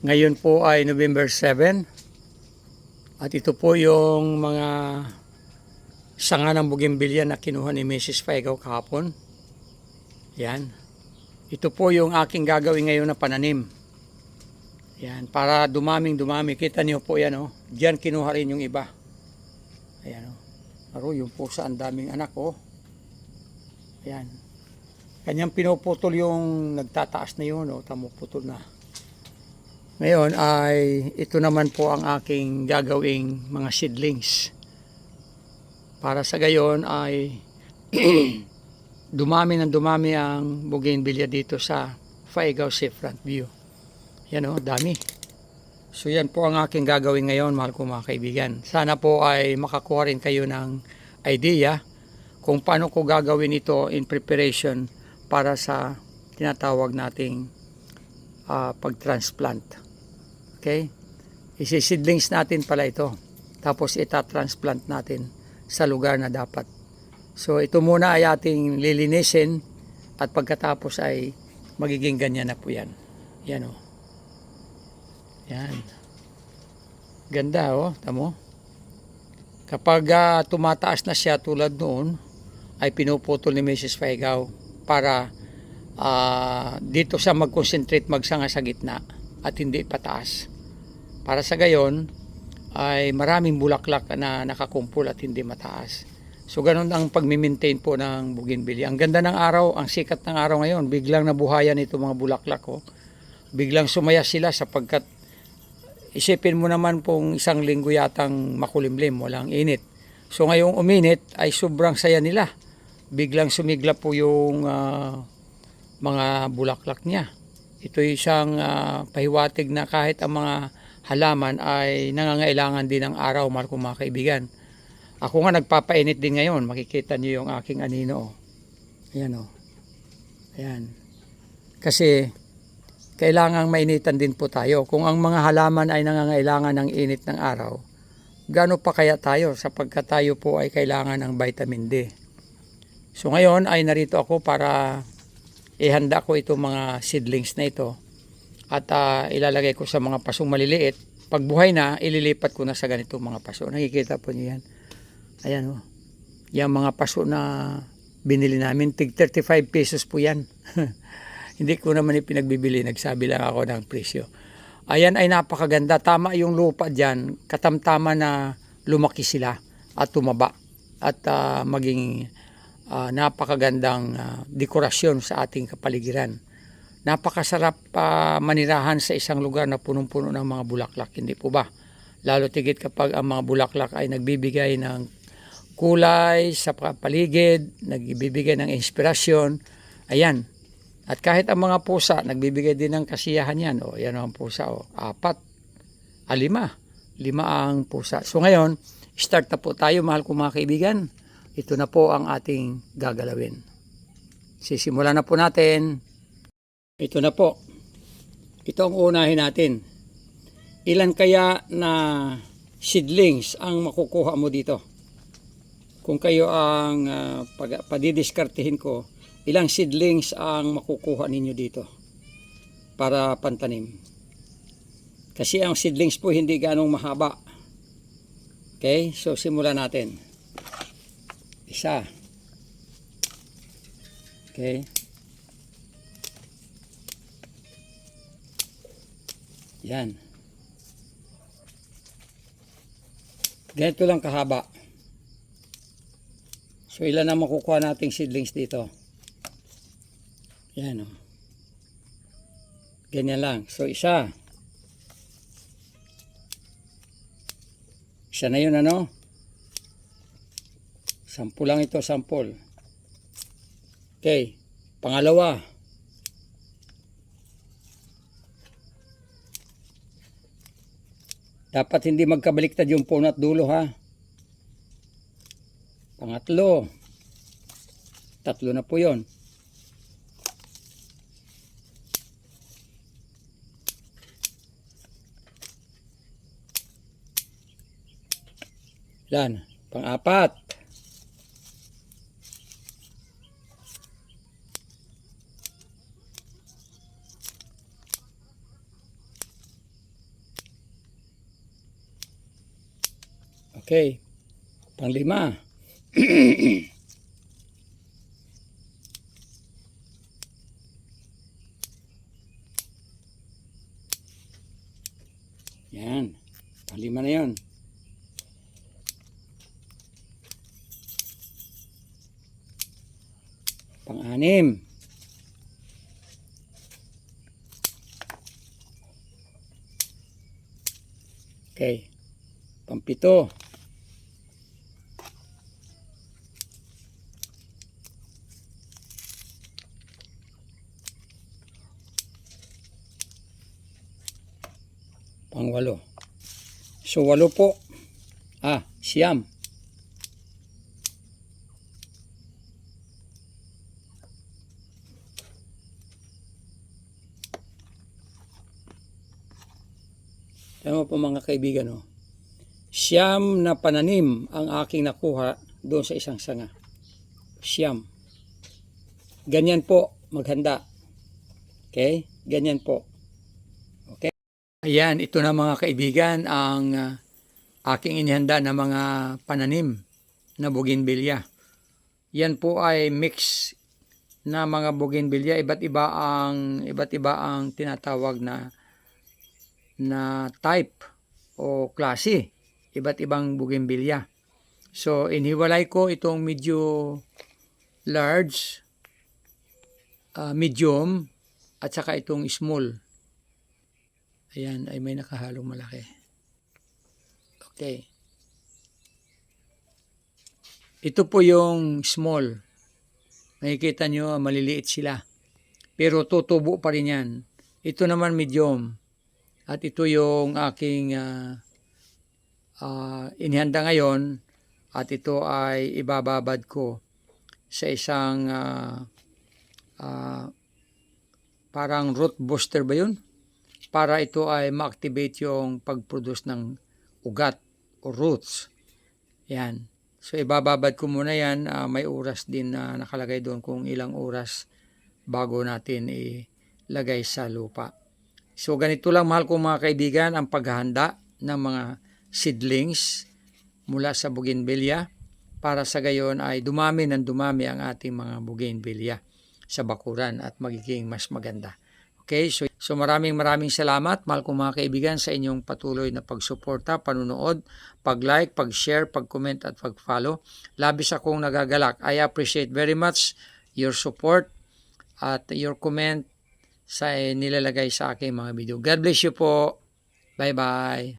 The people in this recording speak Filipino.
Ngayon po ay November 7 at ito po yung mga sanga ng bougainvillea na kinuha ni Mrs. Faigaw kahapon. Yan. Ito po yung aking gagawin ngayon na pananim. Yan, para dumaming dumami. Kita niyo po yan, oh. Diyan kinuha rin yung iba. Ayan, oh. Aro, yung pusa, ang daming anak, oh. Ayan. Kanyang pinuputol yung nagtataas na yun, oh. Tamuputol na. Ngayon ay ito naman po ang aking gagawing mga seedlings. Para sa gayon ay dumami ng dumami ang bougainvillea dito sa Faigaw Seafront View. Yan o, dami. So yan po ang aking gagawin ngayon, mahal ko mga kaibigan. Sana po ay makakuha rin kayo ng idea kung paano ko gagawin ito in preparation para sa tinatawag nating pag-transplant. Okay? Isi-seedlings natin pala ito. Tapos ita-transplant natin sa lugar na dapat. So ito muna ay ating lilinisin at pagkatapos ay magiging ganyan na po yan. Yan o. Yan. Ganda o. Tamo? Kapag tumataas na siya tulad noon, ay pinuputol ni Mrs. Faigaw para dito siya mag-concentrate magsanga sa gitna at hindi pataas. Para sa gayon ay maraming bulaklak na nakakumpul at hindi mataas. So ganun ang pagmi-maintain po ng bougainvillea. Ang ganda ng araw, ang sikat ng araw ngayon, biglang nabuhayan ito mga bulaklak ko. Biglang sumaya sila sapagkat isipin mo naman pong isang linggo yatang makulimlim, walang init. So ngayong uminit ay sobrang saya nila. Biglang sumigla po yung mga bulaklak niya. Ito isang pahiwatig na kahit ang mga halaman ay nangangailangan din ng araw, mahal kong mga kaibigan. Ako nga nagpapainit din ngayon. Makikita niyo yung aking anino. Ayan o. Ayan. Kasi kailangang mainitan din po tayo. Kung ang mga halaman ay nangangailangan ng init ng araw, gaano pa kaya tayo sapagkat tayo po ay kailangan ng vitamin D. So ngayon ay narito ako para ihanda ko itong mga seedlings na ito at ilalagay ko sa mga pasong maliliit. Pag buhay na, ililipat ko na sa ganitong mga paso. Nakikita po niyo yan. Ayan o. Yung mga paso na binili namin, tig 35 pesos po yan. Hindi ko naman ipinagbibili, nagsabi lang ako ng presyo. Ayan ay napakaganda. Tama yung lupa dyan, katamtama na lumaki sila at tumaba at maging napakagandang dekorasyon sa ating kapaligiran. Napakasarap manirahan sa isang lugar na punong-puno ng mga bulaklak, hindi po ba? Lalo tigit kapag ang mga bulaklak ay nagbibigay ng kulay sa paligid, nagbibigay ng inspirasyon. Ayan. At kahit ang mga pusa, nagbibigay din ng kasiyahan yan. O, yan ang pusa. O, 4, 5. 5 ang pusa. So ngayon, start na po tayo, mahal kong mga kaibigan. Ito na po ang ating gagalawin. Sisimulan na po natin. Ito na po. Ito ang unahin natin. Ilan kaya na seedlings ang makukuha mo dito? Kung kayo ang padidiskartehin ko, ilang seedlings ang makukuha ninyo dito para pantanim? Kasi ang seedlings po hindi ganong mahaba. Okay? So simulan natin. Isa. Okay? Yan. Ganito lang kahaba. So ilan na makukuha nating seedlings dito? Yan o. Ganyan lang. So isa. Isa na yun ano? Sampul lang ito, sampul. Okay. Pangalawa. Dapat hindi magkabaliktad yung puno at dulo ha. Pangatlo. 3 na po yun. Ilan? Pang-4. Okay. Panglima. Yan. Panglima na yun. Pang-anim. Okay. Pang-pito. Pang-walo. So, 8 po. Siyam. Tama po mga kaibigan, oh. Siyam na pananim ang aking nakuha doon sa isang sanga. Siyam. Ganyan po maghanda. Okay? Ganyan po. Okay? Ayan, ito na mga kaibigan ang aking inihanda na mga pananim na bougainvillea. Yan po ay mix na mga bougainvillea, iba't iba ang tinatawag na type o klase, iba't ibang bougainvillea. So iniwalay ko itong medyo large, medium at saka itong small. Ayan, ay may nakahalong malaki. Okay. Ito po yung small. Nakikita nyo, maliliit sila. Pero tutubo pa rin yan. Ito naman medium. At ito yung aking inihanda ngayon. At ito ay ibababad ko sa isang parang root booster ba yun? Para ito ay ma-activate yung pag-produce ng ugat o roots. Yan. So ibababad ko muna yan. May oras din na nakalagay doon kung ilang oras bago natin ilagay sa lupa. So ganito lang mahal kong mga kaibigan ang paghahanda ng mga seedlings mula sa bougainvillea para sa gayon ay dumami ng dumami ang ating mga bougainvillea sa bakuran at magiging mas maganda. Okay, so maraming salamat mahal kong mga kaibigan sa inyong patuloy na pagsuporta, panunood, pag-like, pag-share, pag-comment at pag-follow. Labis akong nagagalak. I appreciate very much your support at your comment sa nilalagay sa aking mga video. God bless you po. Bye-bye.